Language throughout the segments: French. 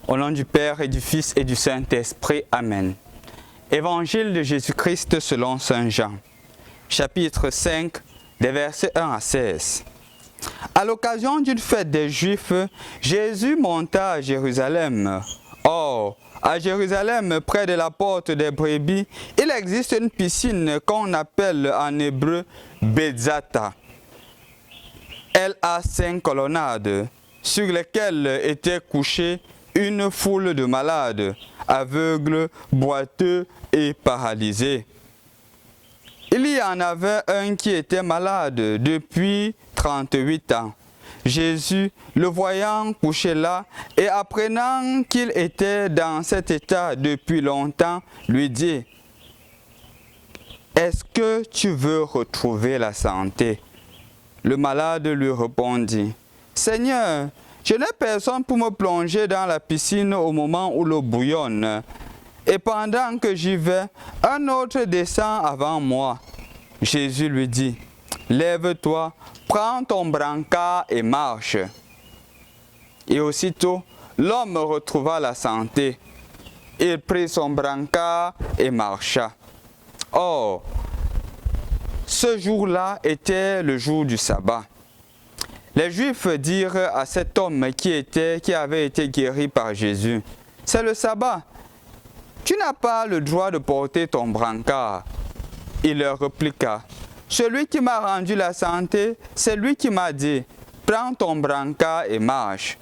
Au nom du Père et du Fils et du Saint-Esprit. Amen. Évangile de Jésus-Christ selon Saint Jean, chapitre 5, des versets 1 à 16. À l'occasion d'une fête des Juifs, Jésus monta à Jérusalem. Or, à Jérusalem, près de la porte des brebis, il existe une piscine qu'on appelle en hébreu Betzata. Elle a 5 colonnades, sur lesquelles étaient couchés une foule de malades, aveugles, boiteux et paralysés. Il y en avait un qui était malade depuis 38 ans. Jésus, le voyant couché là et apprenant qu'il était dans cet état depuis longtemps, lui dit: « Est-ce que tu veux retrouver la santé ?» Le malade lui répondit: « Seigneur, je n'ai personne pour me plonger dans la piscine au moment où l'eau bouillonne. Et pendant que j'y vais, un autre descend avant moi. » Jésus lui dit: « Lève-toi, prends ton brancard et marche. » Et aussitôt, l'homme retrouva la santé. Il prit son brancard et marcha. Or, ce jour-là était le jour du sabbat. Les Juifs dirent à cet homme qui avait été guéri par Jésus: « C'est le sabbat. Tu n'as pas le droit de porter ton brancard. » Il leur répliqua: « Celui qui m'a rendu la santé, c'est lui qui m'a dit: « Prends ton brancard et marche. »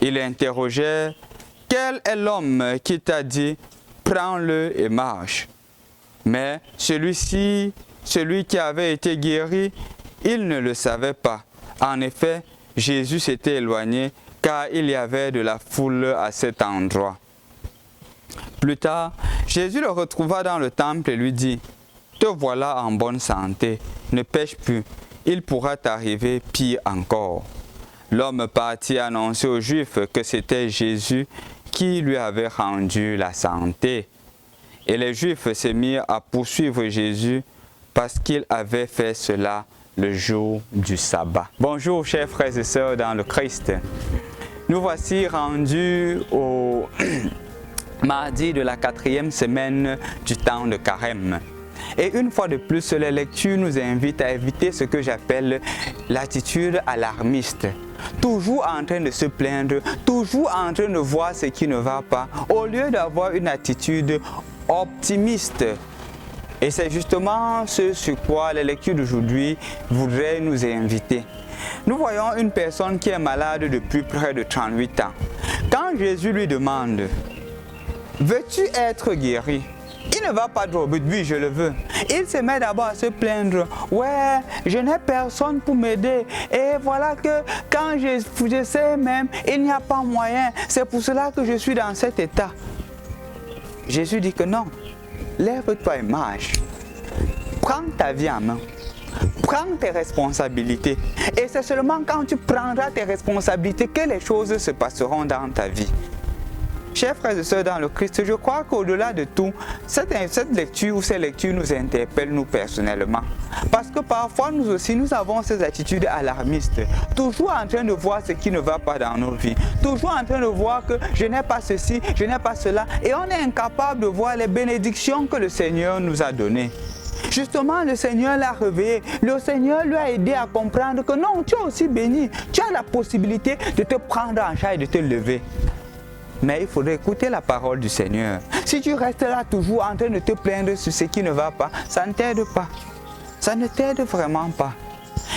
Il interrogeait: « Quel est l'homme qui t'a dit: « Prends-le et marche » ?» Mais celui qui avait été guéri, il ne le savait pas. En effet, Jésus s'était éloigné car il y avait de la foule à cet endroit. Plus tard, Jésus le retrouva dans le temple et lui dit: « Te voilà en bonne santé, ne pêche plus, il pourra t'arriver pire encore. » L'homme partit annoncer aux Juifs que c'était Jésus qui lui avait rendu la santé. Et les Juifs se mirent à poursuivre Jésus parce qu'il avait fait cela le jour du sabbat. Bonjour chers frères et sœurs dans le Christ. Nous voici rendus au mardi de la 4e semaine du temps de Carême. Et une fois de plus, les lectures nous invitent à éviter ce que j'appelle l'attitude alarmiste. Toujours en train de se plaindre, toujours en train de voir ce qui ne va pas, au lieu d'avoir une attitude optimiste. Et c'est justement ce sur quoi les lectures d'aujourd'hui voudraient nous inviter. Nous voyons une personne qui est malade depuis près de 38 ans. Quand Jésus lui demande: « Veux-tu être guéri ?» Il ne va pas droit au but, oui, je le veux. Il se met d'abord à se plaindre. Ouais, je n'ai personne pour m'aider. Et voilà que quand je sais même, il n'y a pas moyen. C'est pour cela que je suis dans cet état. Jésus dit que non. Lève-toi et marche. Prends ta vie en main. Prends tes responsabilités. Et c'est seulement quand tu prendras tes responsabilités que les choses se passeront dans ta vie. Chers frères et sœurs dans le Christ, je crois qu'au-delà de tout, cette lecture ou ces lectures nous interpellent nous personnellement. Parce que parfois nous aussi, nous avons ces attitudes alarmistes. Toujours en train de voir ce qui ne va pas dans nos vies. Toujours en train de voir que je n'ai pas ceci, je n'ai pas cela. Et on est incapable de voir les bénédictions que le Seigneur nous a données. Justement, le Seigneur l'a réveillé. Le Seigneur lui a aidé à comprendre que non, tu es aussi béni. Tu as la possibilité de te prendre en charge et de te lever. Mais il faudrait écouter la parole du Seigneur. Si tu restes là toujours en train de te plaindre sur ce qui ne va pas, ça ne t'aide pas. Ça ne t'aide vraiment pas.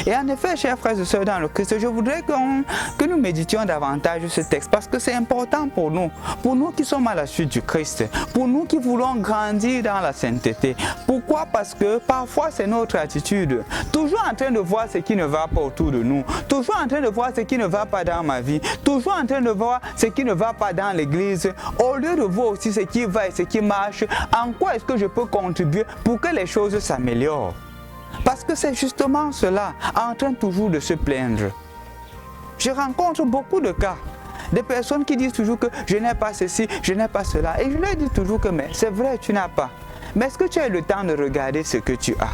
Et en effet, chers frères et sœurs dans le Christ, je voudrais que nous méditions davantage ce texte parce que c'est important pour nous qui sommes à la suite du Christ, pour nous qui voulons grandir dans la sainteté. Pourquoi? Parce que parfois c'est notre attitude, toujours en train de voir ce qui ne va pas autour de nous, toujours en train de voir ce qui ne va pas dans ma vie, toujours en train de voir ce qui ne va pas dans l'église, au lieu de voir aussi ce qui va et ce qui marche, en quoi est-ce que je peux contribuer pour que les choses s'améliorent? Parce que c'est justement cela, en train toujours de se plaindre. Je rencontre beaucoup de cas, des personnes qui disent toujours que je n'ai pas ceci, je n'ai pas cela. Et je leur dis toujours que mais c'est vrai, tu n'as pas. Mais est-ce que tu as le temps de regarder ce que tu as?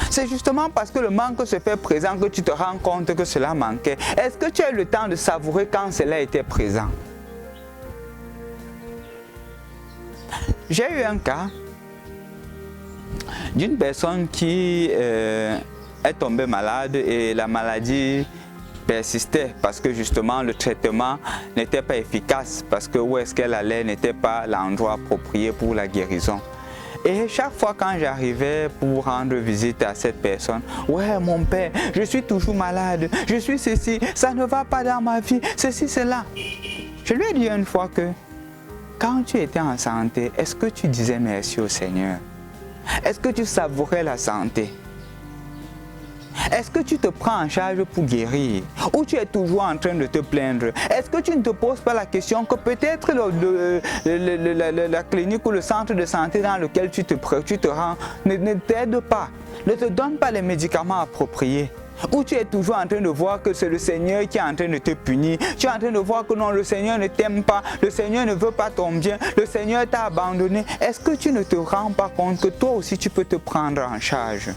C'est justement parce que le manque se fait présent que tu te rends compte que cela manquait. Est-ce que tu as le temps de savourer quand cela était présent? J'ai eu un cas d'une personne qui est tombée malade et la maladie persistait parce que justement le traitement n'était pas efficace, parce que où est-ce qu'elle allait n'était pas l'endroit approprié pour la guérison. Et chaque fois quand j'arrivais pour rendre visite à cette personne, ouais mon père, je suis toujours malade, je suis ceci, ça ne va pas dans ma vie, ceci, cela. Je lui ai dit une fois que quand tu étais en santé, est-ce que tu disais merci au Seigneur? Est-ce que tu savourais la santé? Est-ce que tu te prends en charge pour guérir? Ou tu es toujours en train de te plaindre? Est-ce que tu ne te poses pas la question que peut-être la clinique ou le centre de santé dans lequel tu te rends ne t'aide pas, ne te donne pas les médicaments appropriés? Ou tu es toujours en train de voir que c'est le Seigneur qui est en train de te punir? Tu es en train de voir que non, le Seigneur ne t'aime pas, le Seigneur ne veut pas ton bien, le Seigneur t'a abandonné. Est-ce que tu ne te rends pas compte que toi aussi tu peux te prendre en charge?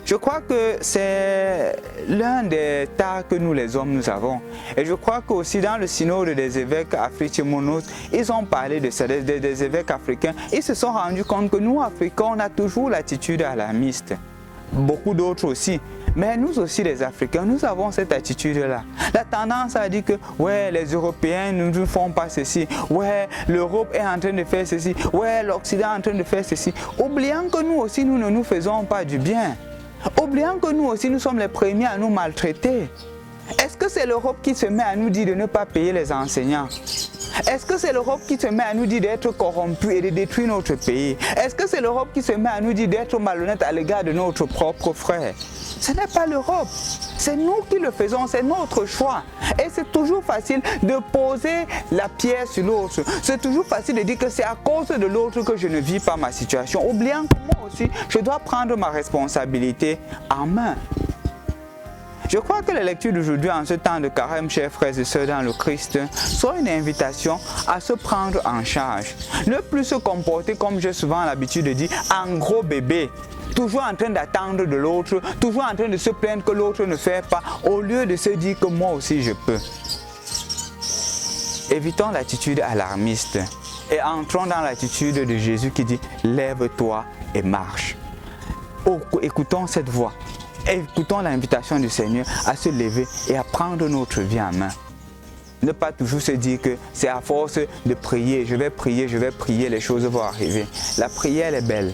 Je crois que c'est l'un des tas que nous les hommes nous avons. Et je crois qu'aussi dans le synode des évêques africains, ils ont parlé de ça, des évêques africains. Ils se sont rendus compte que nous, Africains, on a toujours l'attitude alarmiste. Beaucoup d'autres aussi. Mais nous aussi, les Africains, nous avons cette attitude-là. La tendance à dire que ouais, les Européens ne font pas ceci. Ouais, l'Europe est en train de faire ceci. Ouais, l'Occident est en train de faire ceci. Oubliant que nous aussi, nous ne nous faisons pas du bien. Oubliant que nous aussi, nous sommes les premiers à nous maltraiter. Est-ce que c'est l'Europe qui se met à nous dire de ne pas payer les enseignants? Est-ce que c'est l'Europe qui se met à nous dire d'être corrompus et de détruire notre pays? Est-ce que c'est l'Europe qui se met à nous dire d'être malhonnête à l'égard de notre propre frère? Ce n'est pas l'Europe. C'est nous qui le faisons, c'est notre choix. Et c'est toujours facile de poser la pierre sur l'autre. C'est toujours facile de dire que c'est à cause de l'autre que je ne vis pas ma situation. Oubliant que moi aussi, je dois prendre ma responsabilité en main. Je crois que la lecture d'aujourd'hui en ce temps de carême, chers frères et sœurs dans le Christ, soit une invitation à se prendre en charge. Ne plus se comporter comme j'ai souvent l'habitude de dire, en gros bébé. Toujours en train d'attendre de l'autre, toujours en train de se plaindre que l'autre ne fait pas, au lieu de se dire que moi aussi je peux. Évitons l'attitude alarmiste et entrons dans l'attitude de Jésus qui dit « Lève-toi et marche ». Écoutons cette voix. Écoutons l'invitation du Seigneur à se lever et à prendre notre vie en main. Ne pas toujours se dire que c'est à force de prier, je vais prier, les choses vont arriver. La prière est belle,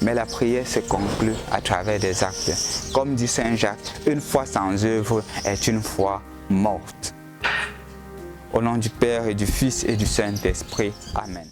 mais la prière se conclut à travers des actes. Comme dit Saint Jacques, une foi sans œuvre est une foi morte. Au nom du Père et du Fils et du Saint-Esprit. Amen.